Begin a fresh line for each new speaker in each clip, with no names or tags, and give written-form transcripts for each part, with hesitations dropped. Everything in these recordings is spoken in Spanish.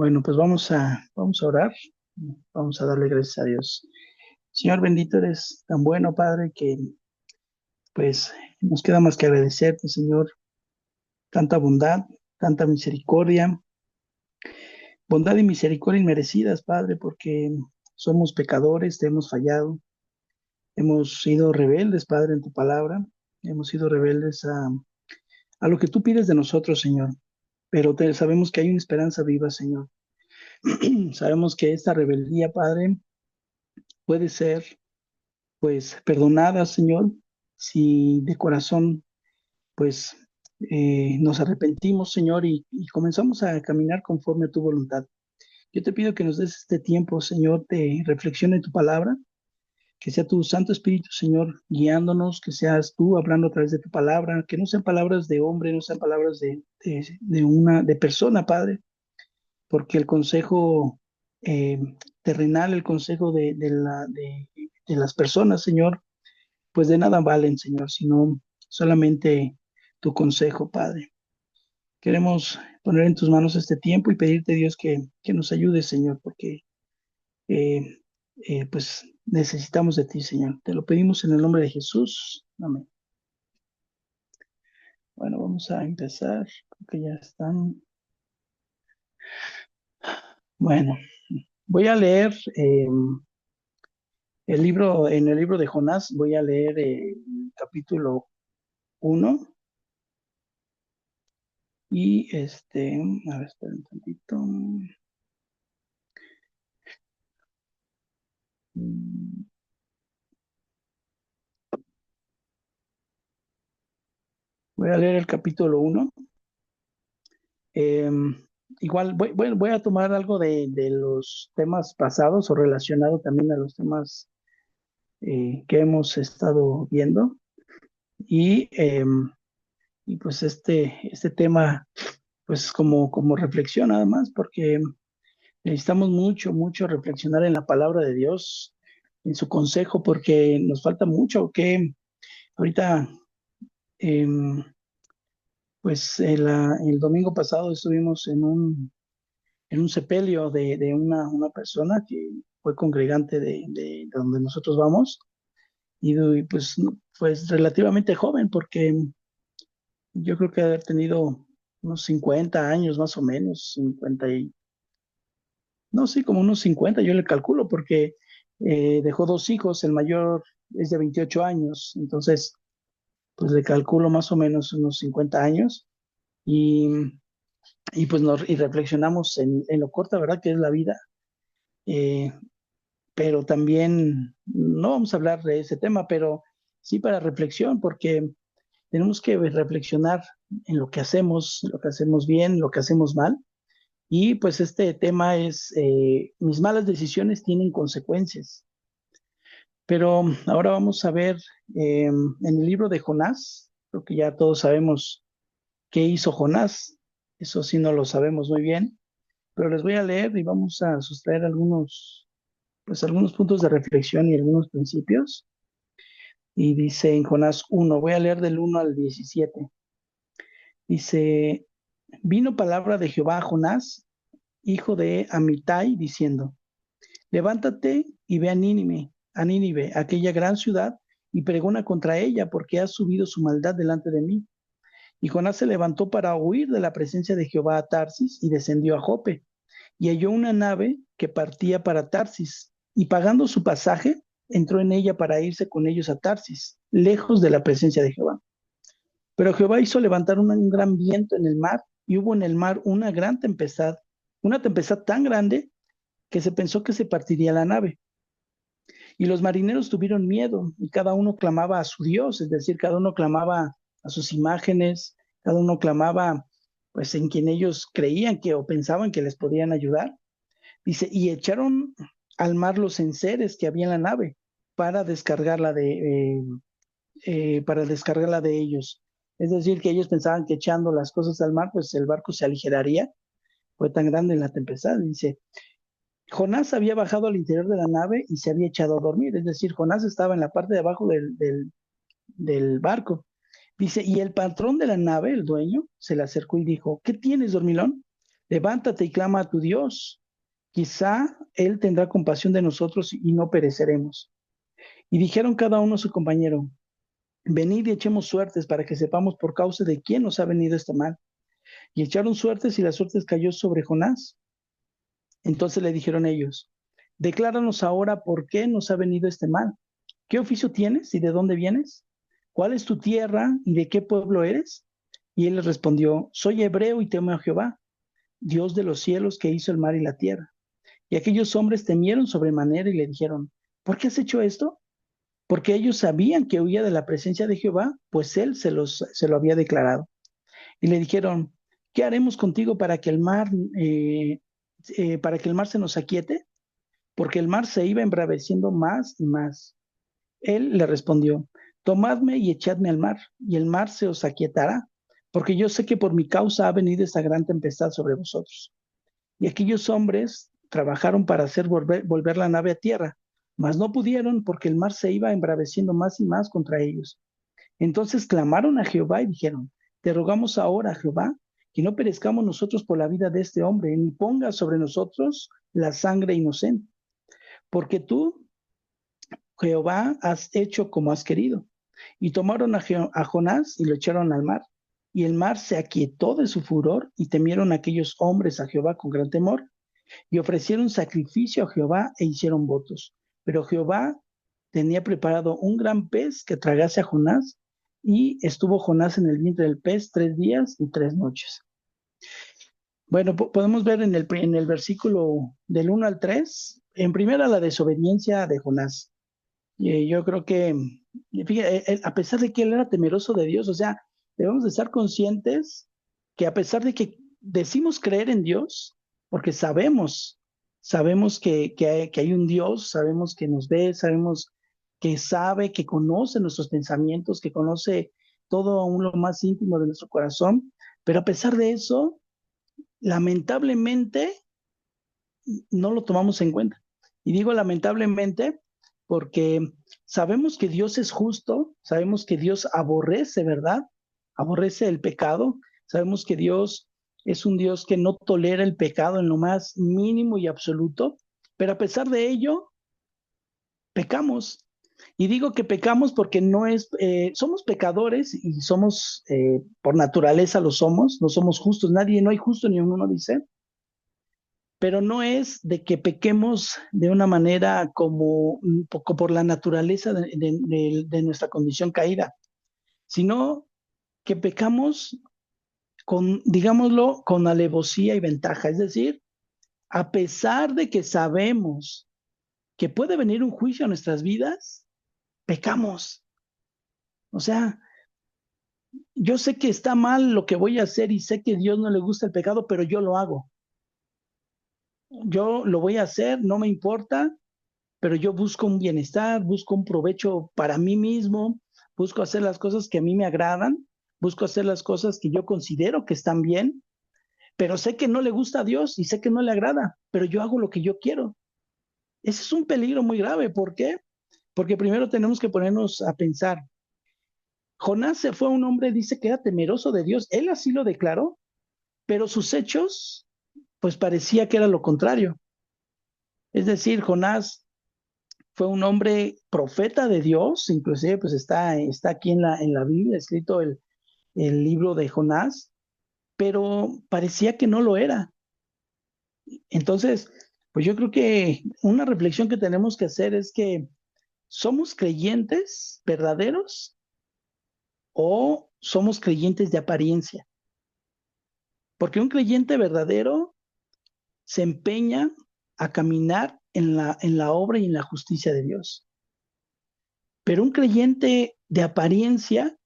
Bueno, pues vamos a orar, vamos a darle gracias a Dios. Señor bendito, eres tan bueno, Padre, que pues nos queda más que agradecerte, Señor, tanta bondad, tanta misericordia, bondad y misericordia inmerecidas, Padre, porque somos pecadores, te hemos fallado, hemos sido rebeldes, Padre, en tu palabra, hemos sido rebeldes a lo que tú pides de nosotros, Señor, pero sabemos que hay una esperanza viva, Señor. Sabemos que esta rebeldía, Padre, puede ser pues perdonada, Señor, si de corazón pues nos arrepentimos, Señor, y comenzamos a caminar conforme a tu voluntad. Yo te pido que nos des este tiempo, Señor, de reflexión en tu palabra, que sea tu Santo Espíritu, Señor, guiándonos, que seas tú hablando a través de tu palabra, que no sean palabras de hombre, no sean palabras de persona, Padre, porque el consejo eh, terrenal, el consejo de las personas, Señor, pues de nada valen, Señor, sino solamente tu consejo, Padre. Queremos poner en tus manos este tiempo y pedirte, Dios, que nos ayudes, Señor, porque eh, pues necesitamos de ti, Señor. Te lo pedimos en el nombre de Jesús. Amén. Bueno, vamos a empezar, porque ya están. Bueno, voy a leer en el libro de Jonás, voy a leer el capítulo 1 y a ver, espera un tantito. Mm, Voy a leer el capítulo 1. Igual voy a tomar algo de los temas pasados o relacionado también a los temas que hemos estado viendo. Y, y pues este tema, pues como reflexión nada más, porque necesitamos mucho reflexionar en la palabra de Dios, en su consejo, porque nos falta mucho que ahorita, em, pues el domingo pasado estuvimos en un sepelio de una persona que fue congregante de donde nosotros vamos pues, pues relativamente joven porque yo creo que haber tenido unos 50 años más o menos, 50 no, sí, como unos 50 yo le calculo porque dejó dos hijos, el mayor es de 28 años, entonces pues le calculo más o menos unos 50 años y, y pues y reflexionamos en lo corta, ¿verdad? Que es la vida. Eh, pero también no vamos a hablar de ese tema, pero sí para reflexión, porque tenemos que reflexionar en lo que hacemos bien, lo que hacemos mal. Y pues este tema es, mis malas decisiones tienen consecuencias. Pero ahora vamos a ver en el libro de Jonás, creo que ya todos sabemos qué hizo Jonás, eso sí no lo sabemos muy bien, pero les voy a leer y vamos a sustraer algunos puntos de reflexión y algunos principios. Y dice en Jonás 1, voy a leer del 1 al 17. Dice, vino palabra de Jehová a Jonás, hijo de Amitai, diciendo, levántate y ve a Nínive, aquella gran ciudad, y pregona contra ella, porque ha subido su maldad delante de mí. Y Jonás se levantó para huir de la presencia de Jehová a Tarsis y descendió a Jope, y halló una nave que partía para Tarsis, y pagando su pasaje, entró en ella para irse con ellos a Tarsis, lejos de la presencia de Jehová. Pero Jehová hizo levantar un gran viento en el mar, y hubo en el mar una tempestad tan grande que se pensó que se partiría la nave. Y los marineros tuvieron miedo, y cada uno clamaba a su Dios, es decir, cada uno clamaba a sus imágenes, cada uno clamaba pues en quien ellos creían que o pensaban que les podían ayudar. Dice, y echaron al mar los enseres que había en la nave para descargarla para descargarla de ellos. Es decir, que ellos pensaban que echando las cosas al mar, pues el barco se aligeraría. Fue tan grande la tempestad. Dice, Jonás había bajado al interior de la nave y se había echado a dormir. Es decir, Jonás estaba en la parte de abajo del barco. Dice, y el patrón de la nave, el dueño, se le acercó y dijo, ¿qué tienes, dormilón? Levántate y clama a tu Dios. Quizá Él tendrá compasión de nosotros y no pereceremos. Y dijeron cada uno a su compañero, venid y echemos suertes para que sepamos por causa de quién nos ha venido este mal. Y echaron suertes y la suerte cayó sobre Jonás. Entonces le dijeron ellos, decláranos ahora por qué nos ha venido este mal. ¿Qué oficio tienes y de dónde vienes? ¿Cuál es tu tierra y de qué pueblo eres? Y él les respondió, soy hebreo y temo a Jehová, Dios de los cielos que hizo el mar y la tierra. Y aquellos hombres temieron sobremanera y le dijeron, ¿por qué has hecho esto? Porque ellos sabían que huía de la presencia de Jehová, pues él se lo había declarado. Y le dijeron, ¿qué haremos contigo para que el mar se nos aquiete? Porque el mar se iba embraveciendo más y más. Él le respondió, tomadme y echadme al mar, y el mar se os aquietará, porque yo sé que por mi causa ha venido esta gran tempestad sobre vosotros. Y aquellos hombres trabajaron para hacer volver la nave a tierra, mas no pudieron porque el mar se iba embraveciendo más y más contra ellos. Entonces clamaron a Jehová y dijeron, te rogamos ahora, Jehová, que no perezcamos nosotros por la vida de este hombre, ni pongas sobre nosotros la sangre inocente, porque tú, Jehová, has hecho como has querido. Y tomaron a Jonás y lo echaron al mar. Y el mar se aquietó de su furor y temieron aquellos hombres a Jehová con gran temor y ofrecieron sacrificio a Jehová e hicieron votos. Pero Jehová tenía preparado un gran pez que tragase a Jonás y estuvo Jonás en el vientre del pez 3 días y 3 noches. Bueno, podemos ver en el versículo del 1 al 3, en primera la desobediencia de Jonás. Yo creo que, fíjate, a pesar de que él era temeroso de Dios, o sea, debemos de estar conscientes que a pesar de que decimos creer en Dios, porque sabemos que hay un Dios, sabemos que nos ve, sabemos que sabe, que conoce nuestros pensamientos, que conoce todo aún lo más íntimo de nuestro corazón, pero a pesar de eso, lamentablemente no lo tomamos en cuenta. Y digo lamentablemente porque sabemos que Dios es justo, sabemos que Dios aborrece, ¿verdad? Aborrece el pecado, sabemos que Dios es un Dios que no tolera el pecado en lo más mínimo y absoluto, pero a pesar de ello, pecamos. Y digo que pecamos porque somos pecadores y somos, por naturaleza lo somos, no somos justos, nadie, no hay justo ni uno, dice, pero no es de que pequemos de una manera como un poco por la naturaleza de nuestra condición caída, sino que pecamos con, digámoslo, con alevosía y ventaja. Es decir, a pesar de que sabemos que puede venir un juicio a nuestras vidas, pecamos. O sea, yo sé que está mal lo que voy a hacer y sé que a Dios no le gusta el pecado, pero yo lo hago. Yo lo voy a hacer, no me importa, pero yo busco un bienestar, busco un provecho para mí mismo, busco hacer las cosas que a mí me agradan, busco hacer las cosas que yo considero que están bien, pero sé que no le gusta a Dios y sé que no le agrada, pero yo hago lo que yo quiero. Ese es un peligro muy grave. ¿Por qué? Porque primero tenemos que ponernos a pensar. Jonás se fue un hombre, dice que era temeroso de Dios. Él así lo declaró, pero sus hechos, pues parecía que era lo contrario. Es decir, Jonás fue un hombre profeta de Dios, inclusive pues está aquí en la Biblia escrito el libro de Jonás, pero parecía que no lo era. Entonces, pues yo creo que una reflexión que tenemos que hacer es que somos creyentes verdaderos o somos creyentes de apariencia, porque un creyente verdadero se empeña a caminar en la obra y en la justicia de Dios, pero un creyente de apariencia,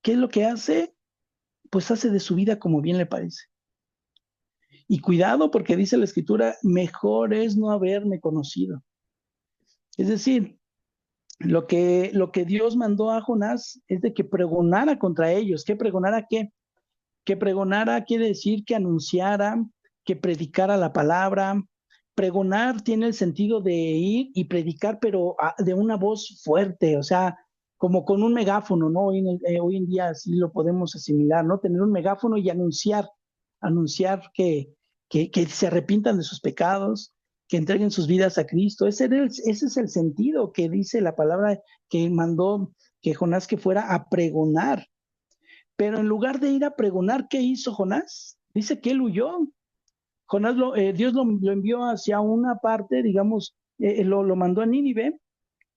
¿qué es lo que hace? Pues hace de su vida como bien le parece. Y cuidado porque dice la escritura, mejor es no haberme conocido. Es decir, lo que Dios mandó a Jonás es de que pregonara contra ellos. ¿Qué pregonara qué? Que pregonara quiere decir que anunciara, que predicara la palabra. Pregonar tiene el sentido de ir y predicar, pero de una voz fuerte, o sea, como con un megáfono, ¿no? Hoy en día así lo podemos asimilar, ¿no? Tener un megáfono y anunciar, anunciar que se arrepientan de sus pecados, que entreguen sus vidas a Cristo. Ese es el sentido que dice la palabra que mandó que Jonás que fuera a pregonar. Pero en lugar de ir a pregonar, ¿qué hizo Jonás? Dice que él huyó. Dios lo envió hacia una parte, digamos, lo mandó a Nínive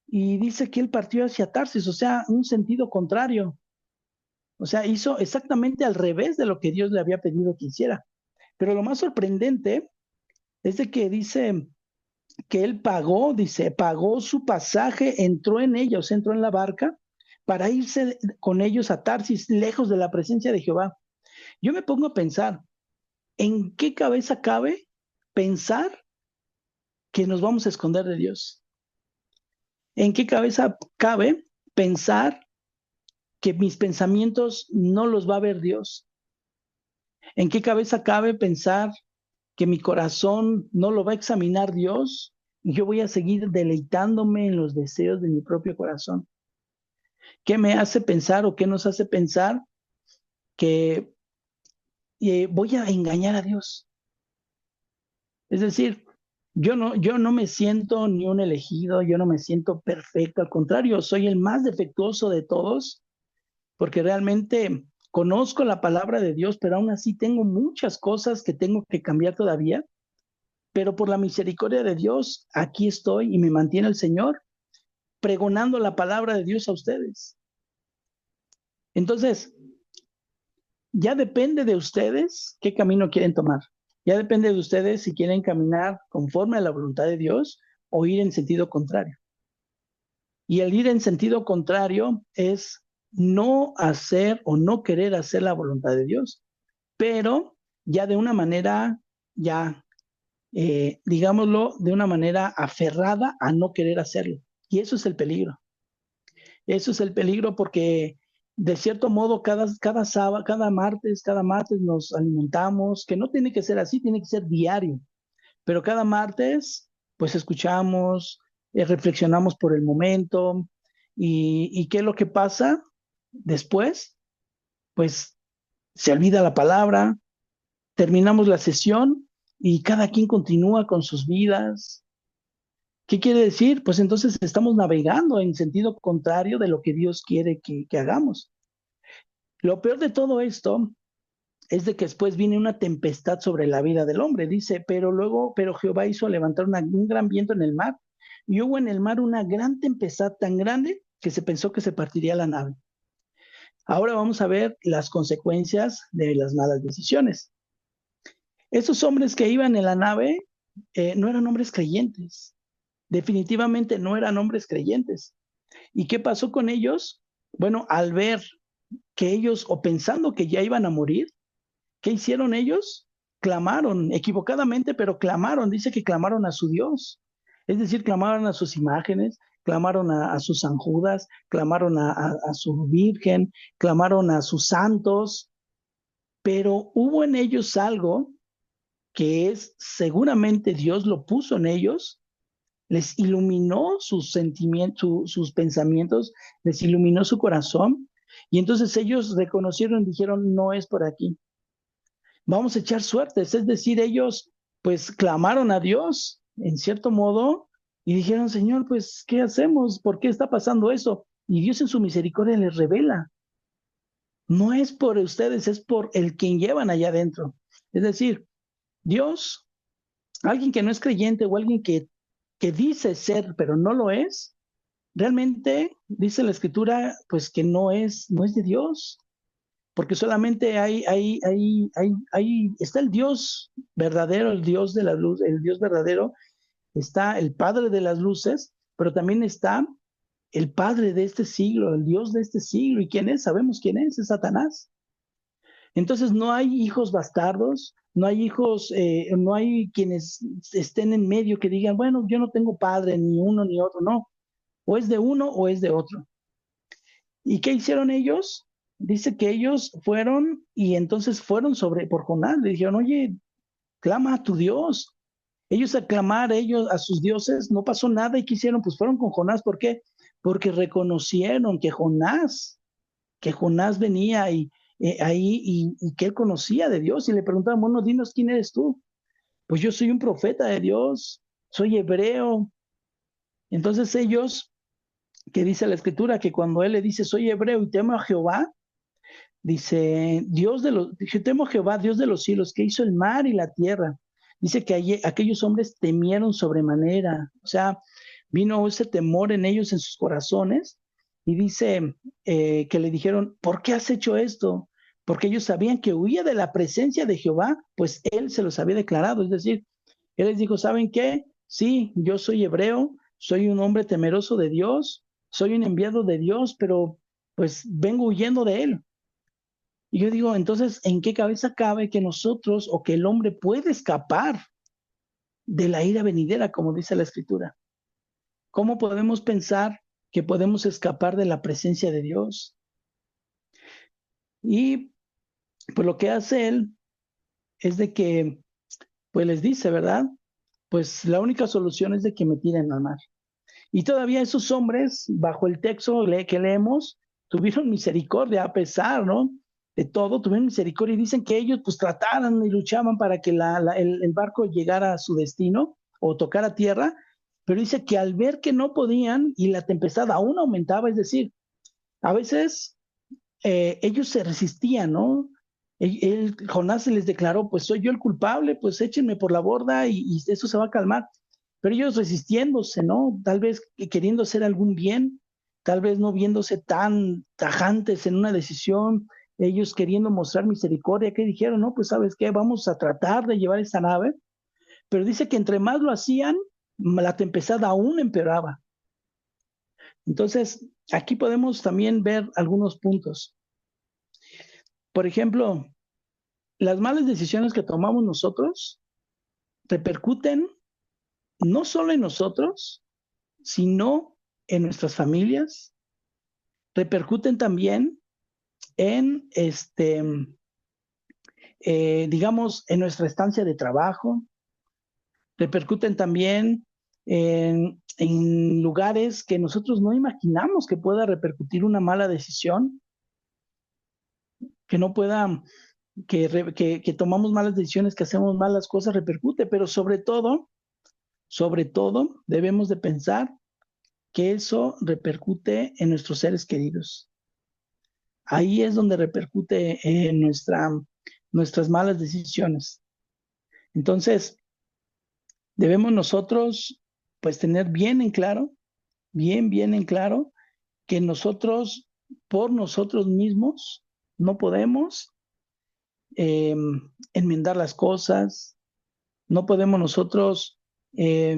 y dice que él partió hacia Tarsis, o sea, un sentido contrario. O sea, hizo exactamente al revés de lo que Dios le había pedido que hiciera. Pero lo más sorprendente es de que dice que él pagó, dice, pagó su pasaje, entró en ella, o sea, entró en la barca para irse con ellos a Tarsis, lejos de la presencia de Jehová. Yo me pongo a pensar, ¿en qué cabeza cabe pensar que nos vamos a esconder de Dios? ¿En qué cabeza cabe pensar que mis pensamientos no los va a ver Dios? ¿En qué cabeza cabe pensar que mi corazón no lo va a examinar Dios y yo voy a seguir deleitándome en los deseos de mi propio corazón? ¿Qué me hace pensar o qué nos hace pensar que voy a engañar a Dios? Es decir, yo no me siento ni un elegido, yo no me siento perfecto, al contrario, soy el más defectuoso de todos, porque realmente conozco la palabra de Dios, pero aún así tengo muchas cosas que tengo que cambiar todavía, pero por la misericordia de Dios, aquí estoy y me mantiene el Señor pregonando la palabra de Dios a ustedes. Entonces, ya depende de ustedes qué camino quieren tomar. Ya depende de ustedes si quieren caminar conforme a la voluntad de Dios o ir en sentido contrario. Y el ir en sentido contrario es no hacer o no querer hacer la voluntad de Dios, pero ya de una manera, ya, digámoslo, de una manera aferrada a no querer hacerlo. Y eso es el peligro. Eso es el peligro porque de cierto modo cada sábado, cada martes nos alimentamos, que no tiene que ser así, tiene que ser diario, pero cada martes pues escuchamos, reflexionamos por el momento y ¿qué es lo que pasa después? Pues se olvida la palabra, terminamos la sesión y cada quien continúa con sus vidas. ¿Qué quiere decir? Pues entonces estamos navegando en sentido contrario de lo que Dios quiere que hagamos. Lo peor de todo esto es de que después viene una tempestad sobre la vida del hombre. Dice, pero Jehová hizo levantar un gran viento en el mar y hubo en el mar una gran tempestad tan grande que se pensó que se partiría la nave. Ahora vamos a ver las consecuencias de las malas decisiones. Esos hombres que iban en la nave no eran hombres creyentes. Definitivamente no eran hombres creyentes. ¿Y qué pasó con ellos? Bueno, al ver que ellos, o pensando que ya iban a morir, ¿qué hicieron ellos? Clamaron, equivocadamente, pero clamaron, dice que clamaron a su Dios. Es decir, clamaron a sus imágenes, clamaron a sus San Judas, clamaron a su Virgen, clamaron a sus santos, pero hubo en ellos algo que es, seguramente Dios lo puso en ellos, les iluminó sus sentimientos, sus pensamientos, les iluminó su corazón, y entonces ellos reconocieron y dijeron, no es por aquí, vamos a echar suertes, es decir, ellos pues clamaron a Dios en cierto modo y dijeron, Señor, pues, ¿qué hacemos? ¿Por qué está pasando eso? Y Dios en su misericordia les revela, no es por ustedes, es por el quien llevan allá adentro. Es decir, Dios, alguien que no es creyente o alguien que dice ser, pero no lo es, realmente dice la escritura, pues que no es de Dios, porque solamente está el Dios verdadero, el Dios de la luz, el Dios verdadero, está el Padre de las luces, pero también está el Padre de este siglo, el Dios de este siglo. ¿Y quién es? Sabemos quién es Satanás. Entonces no hay hijos bastardos, no hay hijos, no hay quienes estén en medio que digan, bueno, yo no tengo padre, ni uno ni otro, no, o es de uno o es de otro. ¿Y qué hicieron ellos? Dice que ellos fueron y entonces fueron por Jonás, le dijeron, oye, clama a tu Dios. Ellos a clamar, ellos a sus dioses, no pasó nada y ¿qué hicieron? Pues fueron con Jonás, ¿por qué? Porque reconocieron que Jonás venía ahí y que él conocía de Dios y le preguntaban, bueno, dinos quién eres tú. Pues yo soy un profeta de Dios, soy hebreo. Entonces ellos, que dice la escritura, que cuando él le dice, soy hebreo y temo a Jehová, dice, dije, temo a Jehová, Dios de los cielos, que hizo el mar y la tierra. Dice que aquellos hombres temieron sobremanera, o sea, vino ese temor en ellos, en sus corazones, y dice que le dijeron, ¿por qué has hecho esto? Porque ellos sabían que huía de la presencia de Jehová, pues él se los había declarado, es decir, él les dijo, ¿saben qué? Sí, yo soy hebreo, soy un hombre temeroso de Dios, soy un enviado de Dios, pero pues vengo huyendo de él. Y yo digo, entonces, ¿en qué cabeza cabe que nosotros o que el hombre puede escapar de la ira venidera, como dice la Escritura? ¿Cómo podemos pensar que podemos escapar de la presencia de Dios? Y pues lo que hace él es de que, pues les dice, ¿verdad? Pues la única solución es de que me tiren al mar. Y todavía esos hombres, bajo el texto que leemos, tuvieron misericordia a pesar, ¿no? De todo, tuvieron misericordia y dicen que ellos pues trataran y luchaban para que el barco llegara a su destino o tocara tierra, pero dice que al ver que no podían y la tempestad aún aumentaba, es decir, a veces ellos se resistían, ¿no? Jonás se les declaró, pues soy yo el culpable, pues échenme por la borda y eso se va a calmar. Pero ellos resistiéndose, ¿no? Tal vez queriendo hacer algún bien, tal vez no viéndose tan tajantes en una decisión, ellos queriendo mostrar misericordia, que dijeron, no, pues sabes qué, vamos a tratar de llevar esta nave, pero dice que entre más lo hacían, la tempestad aún empeoraba. Entonces, aquí podemos también ver algunos puntos. Por ejemplo, las malas decisiones que tomamos nosotros repercuten no solo en nosotros, sino en nuestras familias, repercuten también en, digamos, en nuestra estancia de trabajo, repercuten también en lugares que nosotros no imaginamos que pueda repercutir una mala decisión, que no pueda, que tomamos malas decisiones, que hacemos malas cosas, repercute, pero sobre todo, debemos de pensar que eso repercute en nuestros seres queridos. Ahí es donde repercute nuestras malas decisiones. Entonces, debemos nosotros, pues, tener bien en claro, bien en claro, que nosotros, por nosotros mismos, no podemos eh, enmendar las cosas, no podemos nosotros eh,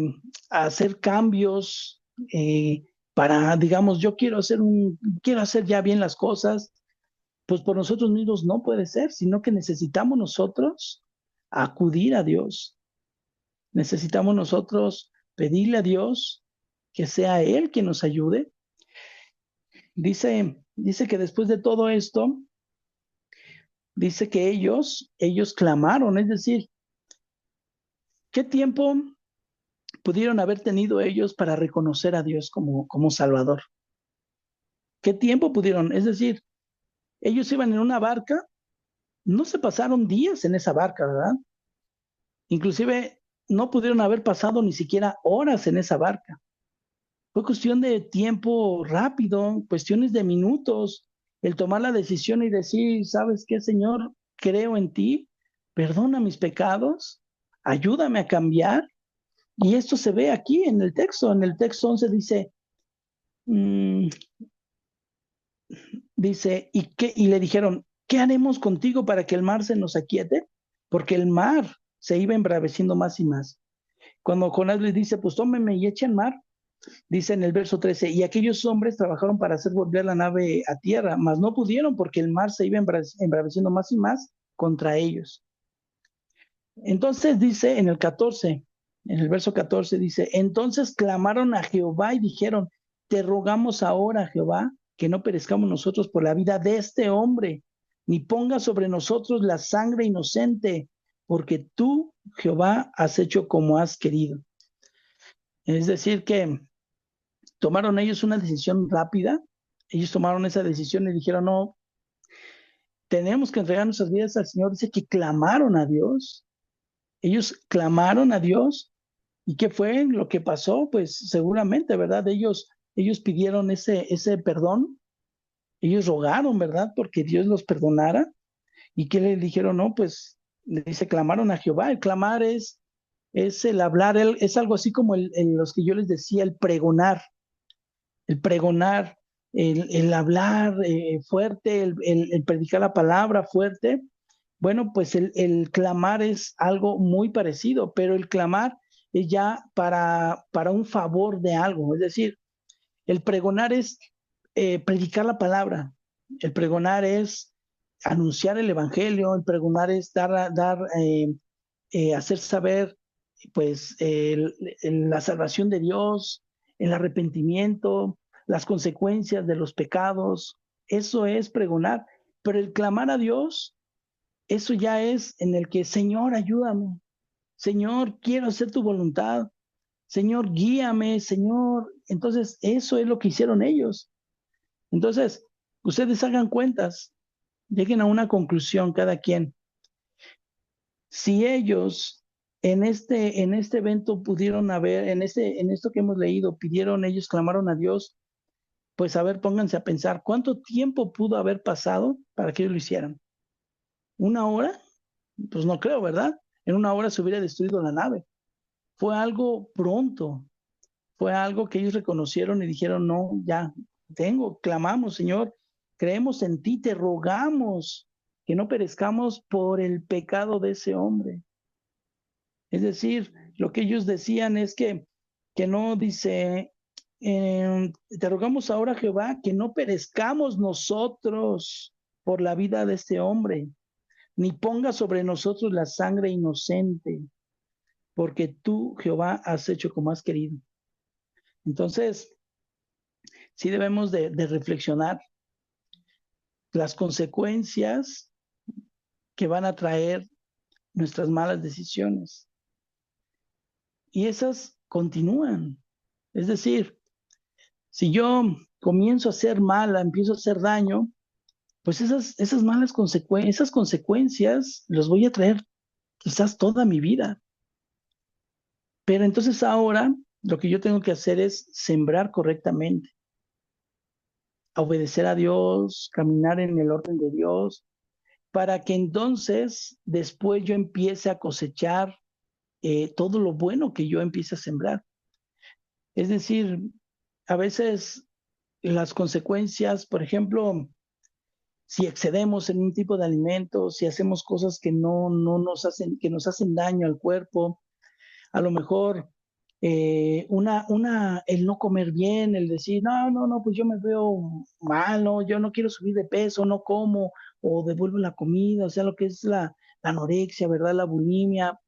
hacer cambios para, digamos, quiero hacer ya bien las cosas, pues por nosotros mismos no puede ser, sino que necesitamos nosotros acudir a Dios. Necesitamos nosotros pedirle a Dios que sea Él quien nos ayude. Dice que después de todo esto, dice que ellos clamaron, es decir, ¿qué tiempo pudieron haber tenido ellos para reconocer a Dios como Salvador? ¿Qué tiempo pudieron? Es decir, ellos iban en una barca, no se pasaron días en esa barca, ¿verdad? Inclusive no pudieron haber pasado ni siquiera horas en esa barca. Fue cuestión de tiempo rápido, cuestiones de minutos, el tomar la decisión y decir, ¿sabes qué, Señor? Creo en ti, perdona mis pecados, ayúdame a cambiar. Y esto se ve aquí en el texto 11 dice, mm, dice, y le dijeron, ¿qué haremos contigo para que el mar se nos aquiete? Porque el mar se iba embraveciendo más y más. Cuando Jonás les dice, pues tómenme y echen mar, dice en el verso 13, y aquellos hombres trabajaron para hacer volver la nave a tierra, mas no pudieron porque el mar se iba embraveciendo más y más contra ellos. Entonces dice en el 14, en el verso 14 dice, entonces clamaron a Jehová y dijeron, te rogamos ahora, Jehová, que no perezcamos nosotros por la vida de este hombre, ni ponga sobre nosotros la sangre inocente, porque tú, Jehová, has hecho como has querido. Es decir, que tomaron ellos una decisión rápida, ellos tomaron esa decisión y dijeron, no, tenemos que entregar nuestras vidas al Señor. Dice que clamaron a Dios. Ellos clamaron a Dios. ¿Y qué fue lo que pasó? Pues seguramente, ¿verdad? Ellos pidieron ese perdón. Ellos rogaron, ¿verdad? Porque Dios los perdonara. ¿Y qué le dijeron? No, pues le dice, clamaron a Jehová. El clamar es el hablar, es algo así como los que yo les decía, el pregonar, el hablar fuerte, el predicar la palabra fuerte. Bueno, pues el clamar es algo muy parecido, pero el clamar es ya para un favor de algo. Es decir, el pregonar es predicar la palabra. El pregonar es anunciar el evangelio. El pregonar es hacer saber, pues, la salvación de Dios, el arrepentimiento, las consecuencias de los pecados. Eso es pregonar. Pero el clamar a Dios, eso ya es en el que, Señor, ayúdame. Señor, quiero hacer tu voluntad. Señor, guíame, Señor. Entonces, eso es lo que hicieron ellos. Entonces, ustedes hagan cuentas, lleguen a una conclusión cada quien. Si ellos en este evento pudieron haber, en esto que hemos leído, pidieron ellos, clamaron a Dios, pues a ver, pónganse a pensar, ¿cuánto tiempo pudo haber pasado para que ellos lo hicieran? ¿Una hora? Pues no creo, ¿verdad? En una hora se hubiera destruido la nave. Fue algo pronto, fue algo que ellos reconocieron y dijeron, no, ya, clamamos, Señor, creemos en ti, te rogamos que no perezcamos por el pecado de ese hombre. Es decir, lo que ellos decían es que no dice, te rogamos ahora, Jehová, que no perezcamos nosotros por la vida de este hombre, ni ponga sobre nosotros la sangre inocente, porque tú, Jehová, has hecho como has querido. Entonces, sí debemos de reflexionar las consecuencias que van a traer nuestras malas decisiones. Y esas continúan. Es decir, si yo comienzo a hacer mala, empiezo a hacer daño, pues esas malas consecuencias, esas consecuencias las voy a traer quizás toda mi vida. Pero entonces ahora lo que yo tengo que hacer es sembrar correctamente, obedecer a Dios, caminar en el orden de Dios, para que entonces después yo empiece a cosechar todo lo bueno que yo empiece a sembrar. Es decir, a veces las consecuencias, por ejemplo, si excedemos en un tipo de alimento, si hacemos cosas que no que nos hacen daño al cuerpo, a lo mejor el no comer bien, el decir, no, pues yo me veo mal, no, yo no quiero subir de peso, no como, o devuelvo la comida, o sea, lo que es la anorexia, ¿verdad? La bulimia,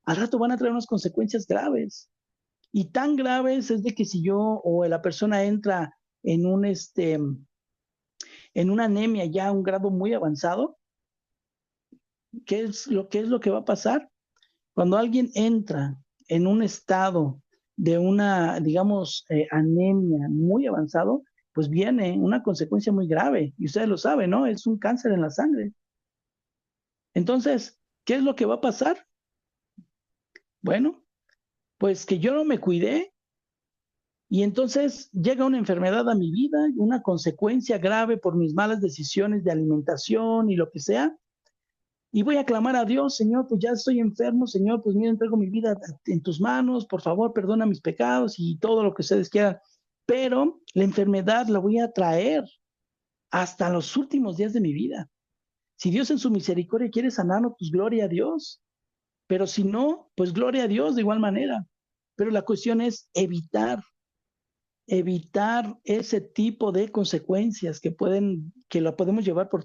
al rato van a traer unas consecuencias graves. Y tan graves es de que si yo o la persona entra en en una anemia ya a un grado muy avanzado, ¿qué es lo que va a pasar? Cuando alguien entra en un estado de una, digamos, anemia muy avanzado, pues viene una consecuencia muy grave. Y ustedes lo saben, ¿no? Es un cáncer en la sangre. Entonces, ¿qué es lo que va a pasar? Bueno, pues que yo no me cuidé y entonces llega una enfermedad a mi vida, una consecuencia grave por mis malas decisiones de alimentación y lo que sea. Y voy a clamar a Dios, Señor, pues ya estoy enfermo, Señor, pues mira, entrego mi vida en tus manos, por favor, perdona mis pecados y todo lo que ustedes quieran. Pero la enfermedad la voy a traer hasta los últimos días de mi vida. Si Dios en su misericordia quiere sanarnos, pues gloria a Dios. Pero si no, pues gloria a Dios de igual manera. Pero la cuestión es evitar ese tipo de consecuencias que la podemos llevar por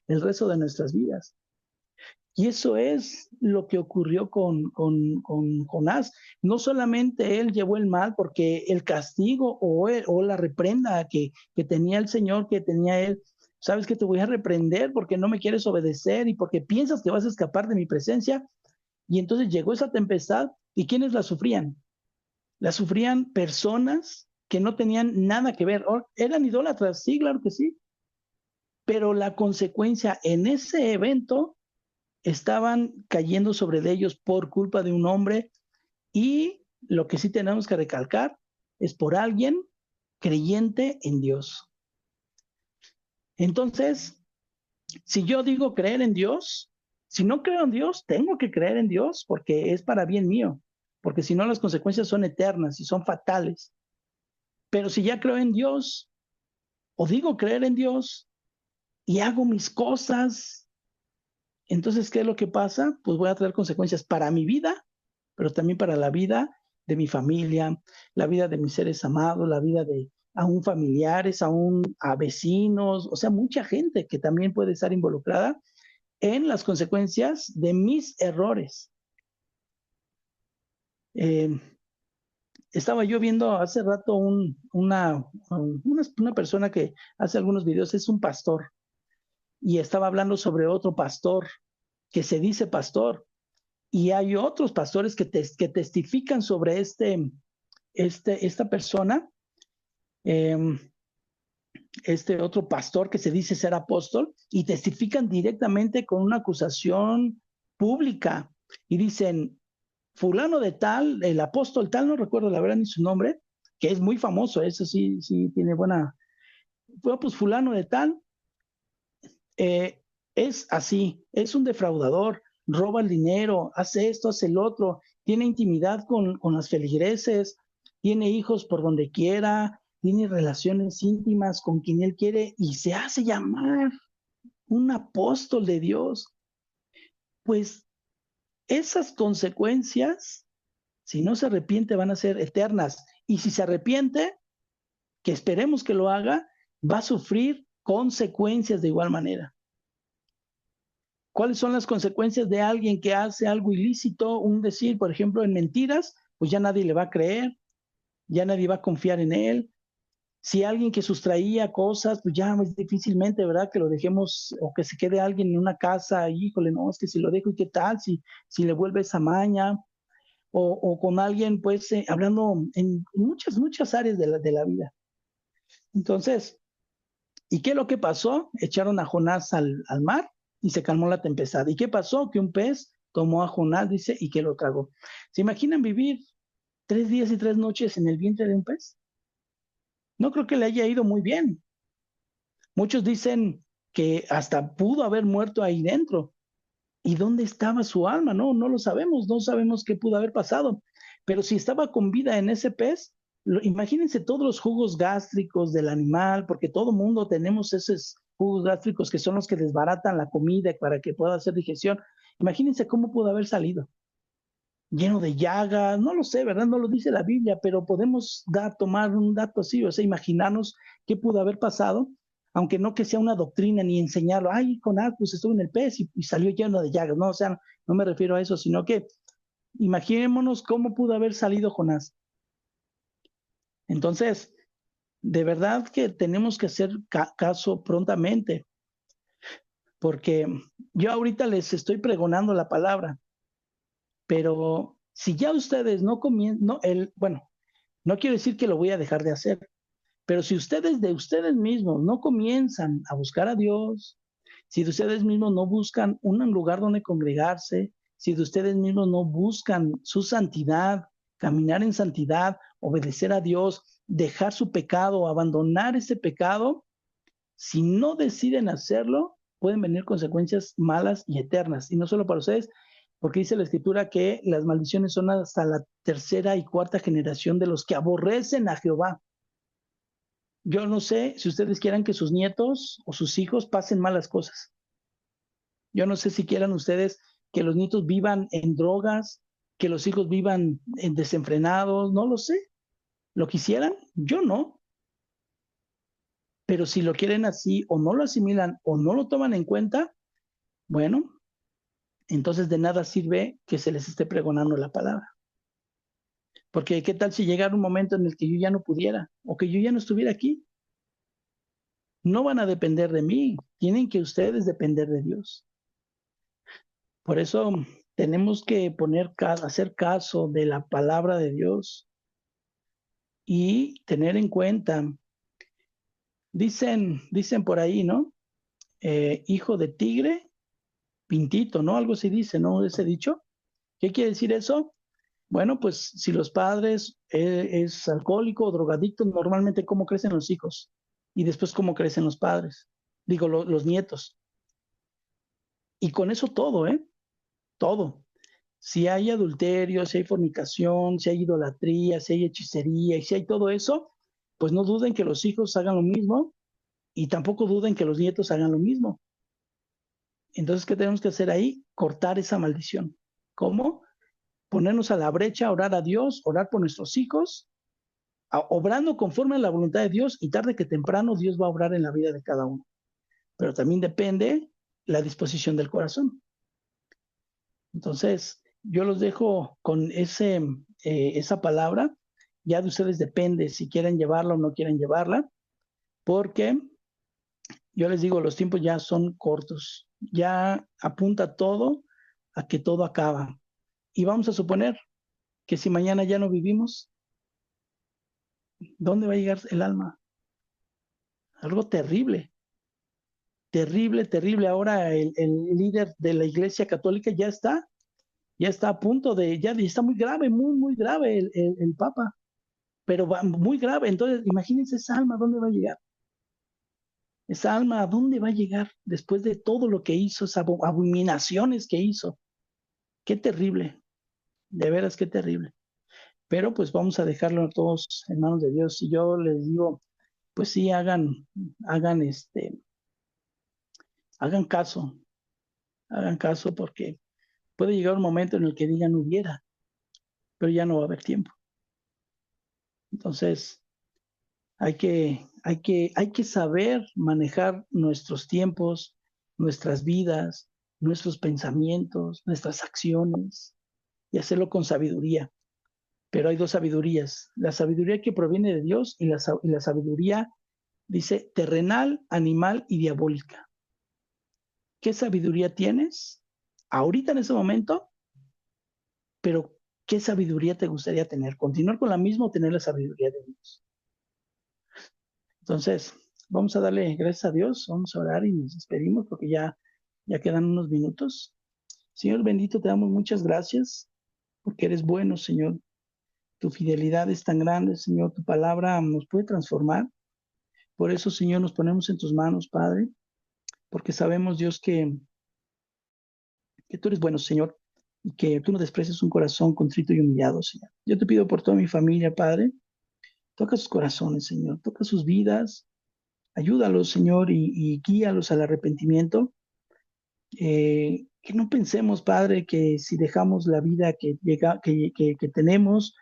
el resto de nuestras vidas. Y eso es lo que ocurrió con Jonás. No solamente él llevó el mal, porque el castigo o la reprenda que tenía el Señor, que tenía él, sabes que te voy a reprender porque no me quieres obedecer y porque piensas que vas a escapar de mi presencia. Y entonces llegó esa tempestad. ¿Y quiénes la sufrían? La sufrían personas que no tenían nada que ver. Eran idólatras, sí, claro que sí, pero la consecuencia en ese evento estaban cayendo sobre ellos por culpa de un hombre, y lo que sí tenemos que recalcar es por alguien creyente en Dios. Entonces, si yo digo creer en Dios, si no creo en Dios, tengo que creer en Dios porque es para bien mío, porque si no las consecuencias son eternas y son fatales. Pero si ya creo en Dios o digo creer en Dios y hago mis cosas, entonces, ¿qué es lo que pasa? Pues voy a traer consecuencias para mi vida, pero también para la vida de mi familia, la vida de mis seres amados, la vida de aún familiares, aún a vecinos, o sea, mucha gente que también puede estar involucrada en las consecuencias de mis errores. Eh, Estaba yo viendo hace rato una persona que hace algunos videos, es un pastor, y estaba hablando sobre otro pastor que se dice pastor, y hay otros pastores que testifican sobre esta persona, eh, este otro pastor que se dice ser apóstol, y testifican directamente con una acusación pública, y dicen, fulano de tal, el apóstol tal, no recuerdo la verdad ni su nombre, que es muy famoso, eso sí, sí tiene buena, bueno, pues fulano de tal, eh, es así, es un defraudador, roba el dinero, hace esto, hace el otro, tiene intimidad con las feligreses, tiene hijos por donde quiera, tiene relaciones íntimas con quien él quiere y se hace llamar un apóstol de Dios. Pues esas consecuencias, si no se arrepiente, van a ser eternas. Y si se arrepiente, que esperemos que lo haga, va a sufrir consecuencias de igual manera. ¿Cuáles son las consecuencias de alguien que hace algo ilícito? Un decir, por ejemplo, en mentiras, pues ya nadie le va a creer, ya nadie va a confiar en él. Si alguien que sustraía cosas, pues ya es difícilmente, ¿verdad? Que lo dejemos o que se quede alguien en una casa, híjole, no, es que si lo dejo, ¿y qué tal? Si le vuelve esa maña, o con alguien, pues, hablando en muchas áreas de la vida. Entonces, ¿y qué es lo que pasó? Echaron a Jonás al mar y se calmó la tempestad. ¿Y qué pasó? Que un pez tomó a Jonás, dice, y que lo tragó. ¿Se imaginan vivir 3 días y 3 noches en el vientre de un pez? No creo que le haya ido muy bien. Muchos dicen que hasta pudo haber muerto ahí dentro. ¿Y dónde estaba su alma? No, no lo sabemos, no sabemos qué pudo haber pasado. Pero si estaba con vida en ese pez, imagínense todos los jugos gástricos del animal, porque todo mundo tenemos esos jugos gástricos que son los que desbaratan la comida para que pueda hacer digestión. Imagínense cómo pudo haber salido. Lleno de llagas, no lo sé, ¿verdad? No lo dice la Biblia, pero podemos tomar un dato así, o sea, imaginarnos qué pudo haber pasado, aunque no que sea una doctrina ni enseñarlo, ay, Jonás pues estuvo en el pez y salió lleno de llagas, no, o sea, no me refiero a eso, sino que imaginémonos cómo pudo haber salido Jonás. Entonces, de verdad que tenemos que hacer caso prontamente, porque yo ahorita les estoy pregonando la palabra, pero si ya ustedes no comienzan, no, bueno, no quiero decir que lo voy a dejar de hacer, pero si ustedes de ustedes mismos no comienzan a buscar a Dios, si de ustedes mismos no buscan un lugar donde congregarse, si de ustedes mismos no buscan su santidad, caminar en santidad, obedecer a Dios, dejar su pecado, abandonar ese pecado, si no deciden hacerlo, pueden venir consecuencias malas y eternas. Y no solo para ustedes, porque dice la Escritura que las maldiciones son hasta la tercera y cuarta generación de los que aborrecen a Jehová. Yo no sé si ustedes quieran que sus nietos o sus hijos pasen malas cosas. Yo no sé si quieran ustedes que los nietos vivan en drogas, que los hijos vivan en desenfrenados, no lo sé. ¿Lo quisieran? Yo no. Pero si lo quieren así o no lo asimilan o no lo toman en cuenta, bueno, entonces de nada sirve que se les esté pregonando la palabra. Porque ¿qué tal si llegara un momento en el que yo ya no pudiera o que yo ya no estuviera aquí? No van a depender de mí, tienen que ustedes depender de Dios. Por eso tenemos que hacer caso de la palabra de Dios y tener en cuenta, dicen por ahí, ¿no? hijo de tigre, pintito, ¿no? Algo así dice, ¿no? Ese dicho. ¿Qué quiere decir eso? Bueno, pues si los padres es alcohólico o drogadicto, normalmente cómo crecen los hijos y después cómo crecen los padres, digo, los nietos. Y con eso todo, ¿eh? Todo. Si hay adulterio, si hay fornicación, si hay idolatría, si hay hechicería y si hay todo eso, pues no duden que los hijos hagan lo mismo y tampoco duden que los nietos hagan lo mismo. Entonces, ¿qué tenemos que hacer ahí? Cortar esa maldición. ¿Cómo? Ponernos a la brecha, orar a Dios, orar por nuestros hijos, obrando conforme a la voluntad de Dios y tarde que temprano Dios va a obrar en la vida de cada uno. Pero también depende la disposición del corazón. Entonces, yo los dejo con esa palabra. Ya de ustedes depende si quieren llevarla o no quieren llevarla, porque yo les digo, los tiempos ya son cortos. Ya apunta todo a que todo acaba. Y vamos a suponer que si mañana ya no vivimos, ¿dónde va a llegar el alma? Algo terrible, terrible, terrible. Ahora el líder de la Iglesia Católica ya está a punto de, ya está muy grave, muy, muy grave el Papa, pero va muy grave. Entonces, imagínense esa alma, ¿dónde va a llegar? Esa alma, ¿a dónde va a llegar después de todo lo que hizo, esas abominaciones que hizo? Qué terrible, de veras, qué terrible. Pero pues vamos a dejarlo todos en manos de Dios. Y yo les digo, pues sí, hagan hagan caso, hagan caso porque puede llegar un momento en el que digan hubiera, pero ya no va a haber tiempo. Entonces, hay que saber manejar nuestros tiempos, nuestras vidas, nuestros pensamientos, nuestras acciones y hacerlo con sabiduría. Pero hay dos sabidurías, la sabiduría que proviene de Dios y la sabiduría, dice, terrenal, animal y diabólica. ¿Qué sabiduría tienes ahorita en ese momento? Pero ¿qué sabiduría te gustaría tener? ¿Continuar con la misma o tener la sabiduría de Dios? Entonces, vamos a darle gracias a Dios, vamos a orar y nos despedimos porque ya quedan unos minutos. Señor bendito, te damos muchas gracias porque eres bueno, Señor. Tu fidelidad es tan grande, Señor. Tu palabra nos puede transformar. Por eso, Señor, nos ponemos en tus manos, Padre, porque sabemos, Dios, que tú eres bueno, Señor, y que tú no desprecias un corazón contrito y humillado, Señor. Yo te pido por toda mi familia, Padre, toca sus corazones, Señor, toca sus vidas, ayúdalos, Señor, y guíalos al arrepentimiento. Que no pensemos, Padre, que si dejamos la vida que tenemos,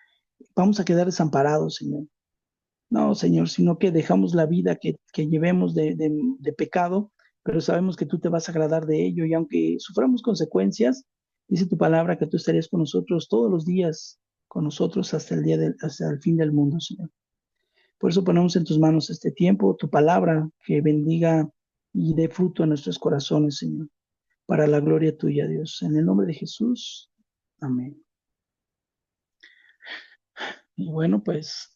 vamos a quedar desamparados, Señor. No, Señor, sino que dejamos la vida que llevemos de pecado, pero sabemos que tú te vas a agradar de ello y aunque suframos consecuencias, dice tu palabra que tú estarías con nosotros todos los días, con nosotros hasta el fin del mundo, Señor. Por eso ponemos en tus manos este tiempo, tu palabra que bendiga y dé fruto en nuestros corazones, Señor, para la gloria tuya, Dios. En el nombre de Jesús, amén. Y bueno, pues